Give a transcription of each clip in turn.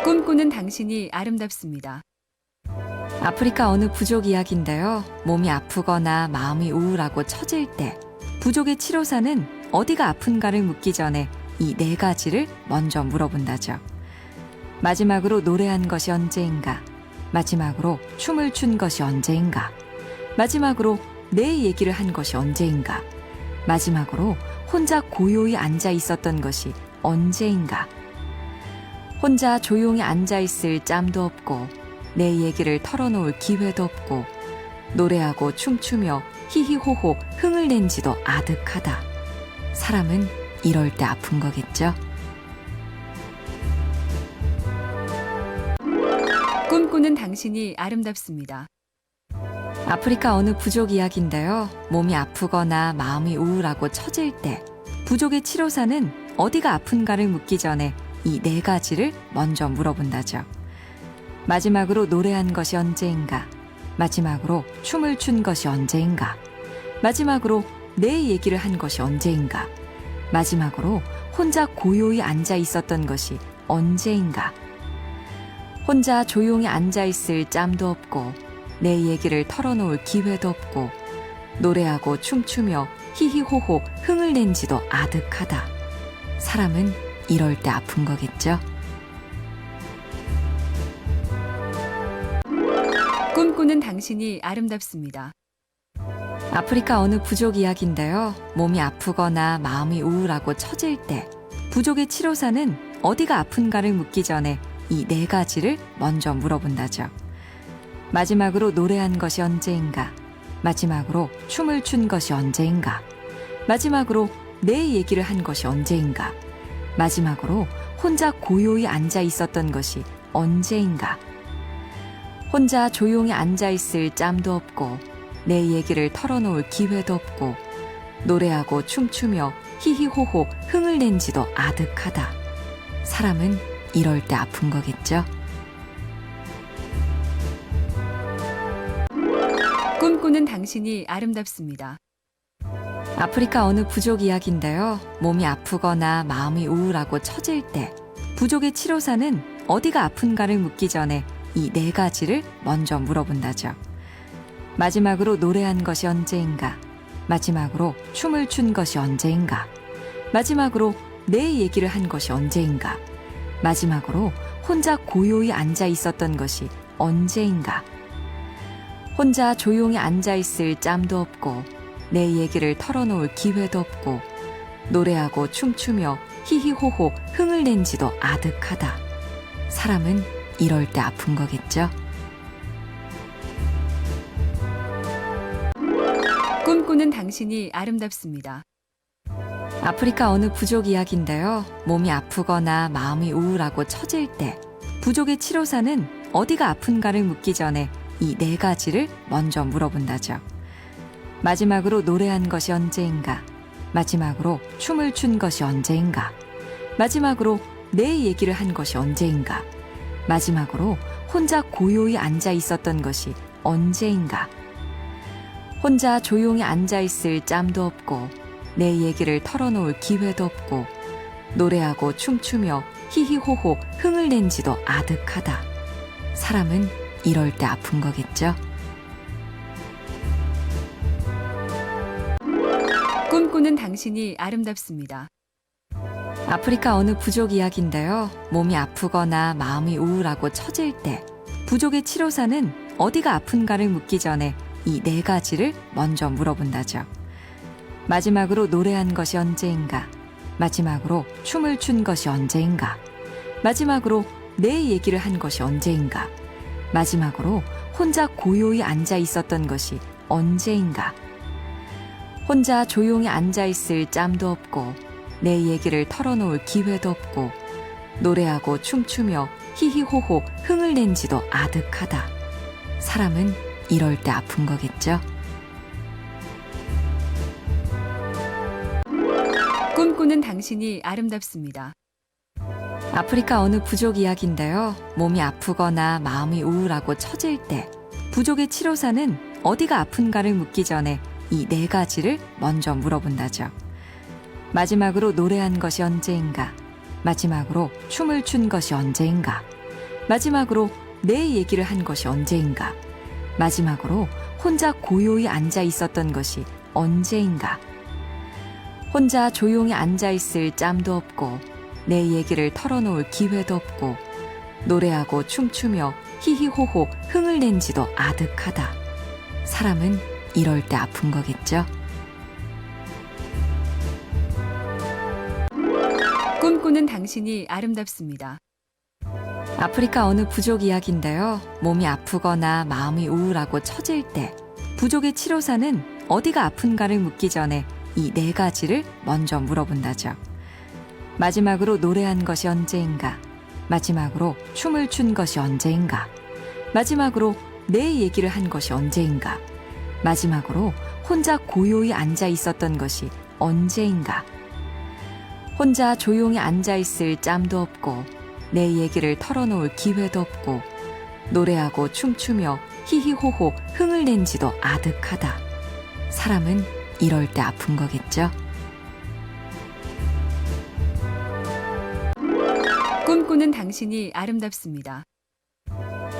꿈꾸는 당신이 아름답습니다. 아프리카 어느 부족 이야기인데요. 몸이 아프거나 마음이 우울하고 처질 때 부족의 치료사는 어디가 아픈가를 묻기 전에 이 네 가지를 먼저 물어본다죠. 마지막으로 노래한 것이 언제인가? 마지막으로 춤을 춘 것이 언제인가? 마지막으로 내 얘기를 한 것이 언제인가? 마지막으로 혼자 고요히 앉아 있었던 것이 언제인가? 혼자 조용히 앉아 있을 짬도 없고 내 얘기를 털어놓을 기회도 없고 노래하고 춤추며 히히호호 흥을 낸 지도 아득하다. 사람은 이럴 때 아픈 거겠죠? 꿈꾸는 당신이 아름답습니다. 아프리카 어느 부족 이야기인데요. 몸이 아프거나 마음이 우울하고 처질 때 부족의 치료사는 어디가 아픈가를 묻기 전에 이 네 가지를 먼저 물어본다죠. 마지막으로 노래한 것이 언제인가? 마지막으로 춤을 춘 것이 언제인가? 마지막으로 내 얘기를 한 것이 언제인가? 마지막으로 혼자 고요히 앉아 있었던 것이 언제인가? 혼자 조용히 앉아 있을 짬도 없고 내 얘기를 털어놓을 기회도 없고 노래하고 춤추며 히히호호 흥을 낸 지도 아득하다. 사람은 이럴 때 아픈 거겠죠? 꿈꾸는 당신이 아름답습니다. 아프리카 어느 부족 이야기인데요. 몸이 아프거나 마음이 우울하고 처질 때 부족의 치료사는 어디가 아픈가를 묻기 전에 이 네 가지를 먼저 물어본다죠. 마지막으로 노래한 것이 언제인가? 마지막으로 춤을 춘 것이 언제인가? 마지막으로 내 얘기를 한 것이 언제인가? 마지막으로 혼자 고요히 앉아 있었던 것이 언제인가? 혼자 조용히 앉아 있을 짬도 없고 내 얘기를 털어놓을 기회도 없고 노래하고 춤추며 히히호호 흥을 낸 지도 아득하다. 사람은 이럴 때 아픈 거겠죠? 꿈꾸는 당신이 아름답습니다. 아프리카 어느 부족 이야기인데요. 몸이 아프거나 마음이 우울하고 처질 때 부족의 치료사는 어디가 아픈가를 묻기 전에 이 네 가지를 먼저 물어본다죠. 마지막으로 노래한 것이 언제인가? 마지막으로 춤을 춘 것이 언제인가? 마지막으로 내 얘기를 한 것이 언제인가? 마지막으로 혼자 고요히 앉아 있었던 것이 언제인가? 혼자 조용히 앉아 있을 짬도 없고 내 얘기를 털어놓을 기회도 없고 노래하고 춤추며 히히호호 흥을 낸 지도 아득하다. 사람은 이럴 때 아픈 거겠죠? 꿈꾸는 당신이 아름답습니다. 아프리카 어느 부족 이야기인데요. 몸이 아프거나 마음이 우울하고 처질 때 부족의 치료사는 어디가 아픈가를 묻기 전에 이 네 가지를 먼저 물어본다죠. 마지막으로 노래한 것이 언제인가? 마지막으로 춤을 춘 것이 언제인가? 마지막으로 내 얘기를 한 것이 언제인가? 마지막으로 혼자 고요히 앉아 있었던 것이 언제인가? 혼자 조용히 앉아 있을 짬도 없고 내 얘기를 털어놓을 기회도 없고 노래하고 춤추며 히히호호 흥을 낸 지도 아득하다. 사람은 이럴 때 아픈 거겠죠? 꿈꾸는 당신이 아름답습니다. 아프리카 어느 부족 이야기인데요. 몸이 아프거나 마음이 우울하고 처질 때 부족의 치료사는 어디가 아픈가를 묻기 전에 이 네 가지를 먼저 물어본다죠. 마지막으로 노래한 것이 언제인가? 마지막으로 춤을 춘 것이 언제인가? 마지막으로 내 얘기를 한 것이 언제인가? 마지막으로 혼자 고요히 앉아 있었던 것이 언제인가? 혼자 조용히 앉아 있을 짬도 없고 내 얘기를 털어놓을 기회도 없고 노래하고 춤추며 히히호호 흥을 낸 지도 아득하다. 사람은 이럴 때 아픈 거겠죠? 꿈꾸는 당신이 아름답습니다. 아프리카 어느 부족 이야기인데요. 몸이 아프거나 마음이 우울하고 처질 때 부족의 치료사는 어디가 아픈가를 묻기 전에 이 네 가지를 먼저 물어본다죠. 마지막으로 노래한 것이 언제인가? 마지막으로 춤을 춘 것이 언제인가? 마지막으로 내 얘기를 한 것이 언제인가? 마지막으로 혼자 고요히 앉아 있었던 것이 언제인가? 혼자 조용히 앉아 있을 짬도 없고 내 얘기를 털어놓을 기회도 없고 노래하고 춤추며 히히호호 흥을 낸 지도 아득하다. 사람은 이럴 때 아픈 거겠죠? 꿈꾸는 당신이 아름답습니다. 아프리카 어느 부족 이야기인데요. 몸이 아프거나 마음이 우울하고 처질 때 부족의 치료사는 어디가 아픈가를 묻기 전에 이 네 가지를 먼저 물어본다죠. 마지막으로 노래한 것이 언제인가? 마지막으로 춤을 춘 것이 언제인가? 마지막으로 내 얘기를 한 것이 언제인가? 마지막으로 혼자 고요히 앉아 있었던 것이 언제인가? 혼자 조용히 앉아 있을 짬도 없고 내 얘기를 털어놓을 기회도 없고 노래하고 춤추며 히히호호 흥을 낸 지도 아득하다. 사람은 이럴 때 아픈 거겠죠? 꿈꾸는 당신이 아름답습니다.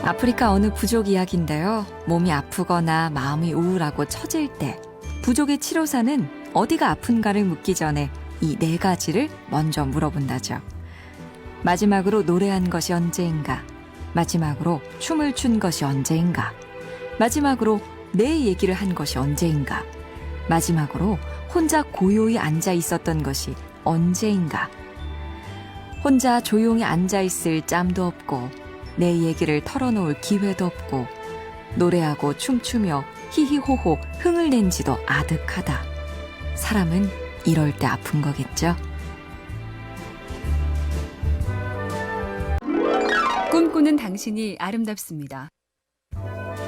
아프리카 어느 부족 이야기인데요. 몸이 아프거나 마음이 우울하고 처질 때 부족의 치료사는 어디가 아픈가를 묻기 전에 이 네 가지를 먼저 물어본다죠. 마지막으로 노래한 것이 언제인가? 마지막으로 춤을 춘 것이 언제인가? 마지막으로 내 얘기를 한 것이 언제인가? 마지막으로 혼자 고요히 앉아 있었던 것이 언제인가? 혼자 조용히 앉아 있을 짬도 없고 내 얘기를 털어놓을 기회도 없고 노래하고 춤추며 히히호호 흥을 낸 지도 아득하다. 사람은 이럴 때 아픈 거겠죠? 꿈꾸는 당신이 아름답습니다.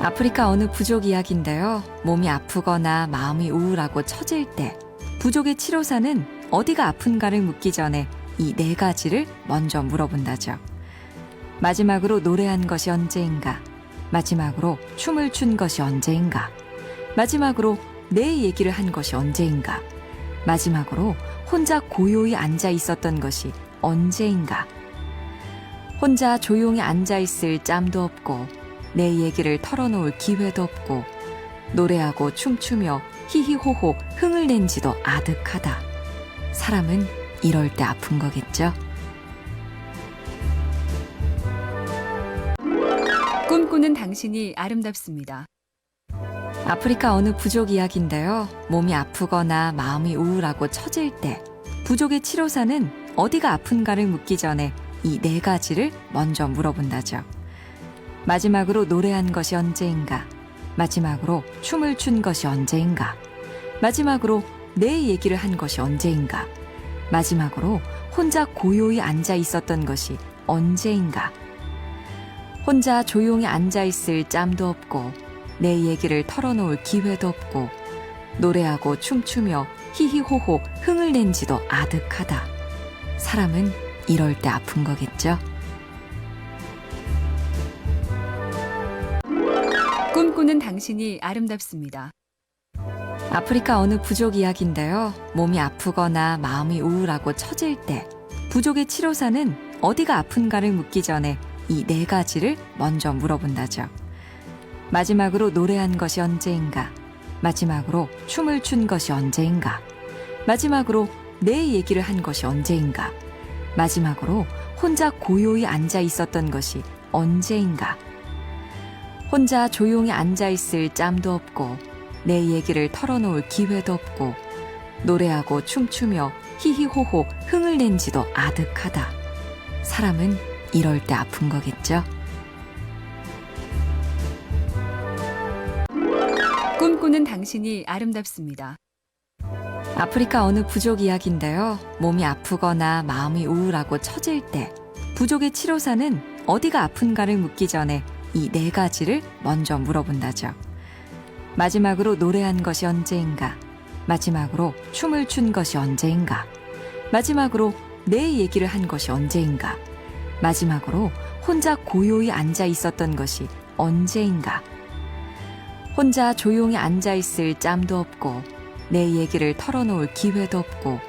아프리카 어느 부족 이야기인데요. 몸이 아프거나 마음이 우울하고 처질 때 부족의 치료사는 어디가 아픈가를 묻기 전에 이 네 가지를 먼저 물어본다죠. 마지막으로 노래한 것이 언제인가? 마지막으로 춤을 춘 것이 언제인가? 마지막으로 내 얘기를 한 것이 언제인가? 마지막으로 혼자 고요히 앉아 있었던 것이 언제인가? 혼자 조용히 앉아 있을 짬도 없고 내 얘기를 털어놓을 기회도 없고 노래하고 춤추며 히히호호 흥을 낸 지도 아득하다. 사람은 이럴 때 아픈 거겠죠? 꿈꾸는 당신이 아름답습니다. 아프리카 어느 부족 이야기인데요. 몸이 아프거나 마음이 우울하고 처질 때 부족의 치료사는 어디가 아픈가를 묻기 전에 이 네 가지를 먼저 물어본다죠. 마지막으로 노래한 것이 언제인가? 마지막으로 춤을 춘 것이 언제인가? 마지막으로 내 얘기를 한 것이 언제인가? 마지막으로 혼자 고요히 앉아 있었던 것이 언제인가? 혼자 조용히 앉아 있을 짬도 없고 내 얘기를 털어놓을 기회도 없고 노래하고 춤추며 히히호호 흥을 낸 지도 아득하다. 사람은 이럴 때 아픈 거겠죠? 꿈꾸는 당신이 아름답습니다. 아프리카 어느 부족 이야기인데요. 몸이 아프거나 마음이 우울하고 처질 때 부족의 치료사는 어디가 아픈가를 묻기 전에 이 네 가지를 먼저 물어본다죠. 마지막으로 노래한 것이 언제인가? 마지막으로 춤을 춘 것이 언제인가? 마지막으로 내 얘기를 한 것이 언제인가? 마지막으로 혼자 고요히 앉아 있었던 것이 언제인가? 혼자 조용히 앉아 있을 짬도 없고 내 얘기를 털어놓을 기회도 없고 노래하고 춤추며 히히호호 흥을 낸 지도 아득하다. 사람은 이럴 때 아픈 거겠죠? 꿈꾸는 당신이 아름답습니다. 아프리카 어느 부족 이야기인데요. 몸이 아프거나 마음이 우울하고 처질 때 부족의 치료사는 어디가 아픈가를 묻기 전에 이 네 가지를 먼저 물어본다죠. 마지막으로 노래한 것이 언제인가? 마지막으로 춤을 춘 것이 언제인가? 마지막으로 내 얘기를 한 것이 언제인가? 마지막으로 혼자 고요히 앉아 있었던 것이 언제인가? 혼자 조용히 앉아 있을 짬도 없고 내 얘기를 털어놓을 기회도 없고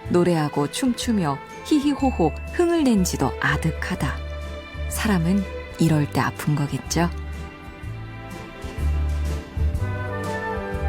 노래하고 춤추며 히히호호 흥을 낸 지도 아득하다. 사람은 이럴 때 아픈 거겠죠.